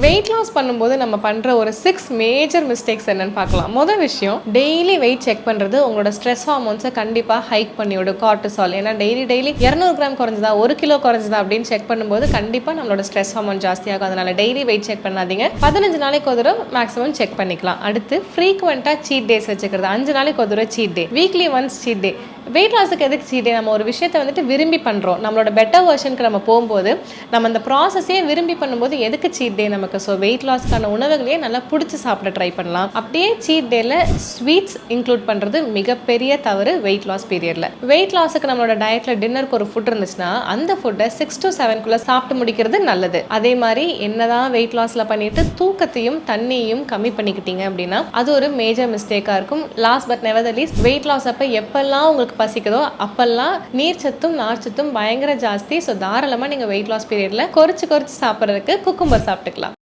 Weight loss பண்ணும்போது நம்ம பண்ணுற ஒரு 6 மேஜர் மிஸ்டேக்ஸ் என்னன்னு பார்க்கலாம். முதல் விஷயம், டெய்லி வெயிட் செக் பண்ணுறது உங்களோட ஸ்ட்ரெஸ் ஹார்மோன்ஸை கண்டிப்பாக ஹைக் பண்ணிவிடும். கார்டிசால், ஏன்னா டெய்லி 200 கிராம் குறைஞ்சதா 1 கிலோ குறைஞ்சதா அப்படின்னு செக் பண்ணும்போது கண்டிப்பாக நம்மளோட ஸ்ட்ரெஸ் ஹார்மோன் ஜாஸ்தியாகும். அதனால் டெய்லி வெயிட் செக் பண்ணாதீங்க. 15 நாளைக்கு ஒரு தடவை மேக்ஸிமம் செக் பண்ணிக்கலாம். அடுத்து ஃப்ரீக்வெண்ட்டாக சீட் டேஸ் வச்சுக்கிறது. 5 நாளைக்கு ஒரு தடவை சீட் டே, வீக்லி ஒன்ஸ் சீட் டே. வெயிட் லாஸுக்கு எதுக்கு சீட் டே? நம்ம ஒரு விஷயத்தை விரும்பி பண்ணுறோம், நம்மளோட பெட்டர் வெர்ஷனுக்கு நம்ம போகும்போது நம்ம அந்த ப்ராசஸே விரும்பி பண்ணும்போது எதுக்கு சீட் டே நமக்கு? ஸோ வெயிட் லாஸ்க்கான உணவுகளையே நல்லா பிடிச்சி சாப்பிட ட்ரை பண்ணலாம். அப்படியே சீட் டேல ஸ்வீட்ஸ் இன்க்ளூட் பண்ணுறது மிகப்பெரிய தவறு வெயிட் லாஸ் பீரியடில். வெயிட் லாஸுக்கு நம்மளோட டயட்டில் டின்னருக்கு ஒரு ஃபுட் இருந்துச்சுன்னா அந்த ஃபுட்டை 6 to 7 சாப்பிட்டு முடிக்கிறது நல்லது. அதே மாதிரி என்னதான் வெயிட் லாஸில் பண்ணிட்டு தூக்கத்தையும் தண்ணியையும் கம்மி பண்ணிக்கிட்டீங்க அப்படின்னா அது ஒரு மேஜர் மிஸ்டேக்காக இருக்கும். Last but never the least, weight loss அப்போ எப்பெல்லாம் உங்களுக்கு பசிக்குதோ அப்பெல்லாம் நீர்ச்சத்தும் நார்ச்சத்தும் பயங்கர ஜாஸ்தி. ஸோ தாராளமாக நீங்கள் வெயிட் லாஸ் பீரியடில் குறைச்சி சாப்பிட்றதுக்கு குக்கும்பர் சாப்பிட்டுக்கலாம்.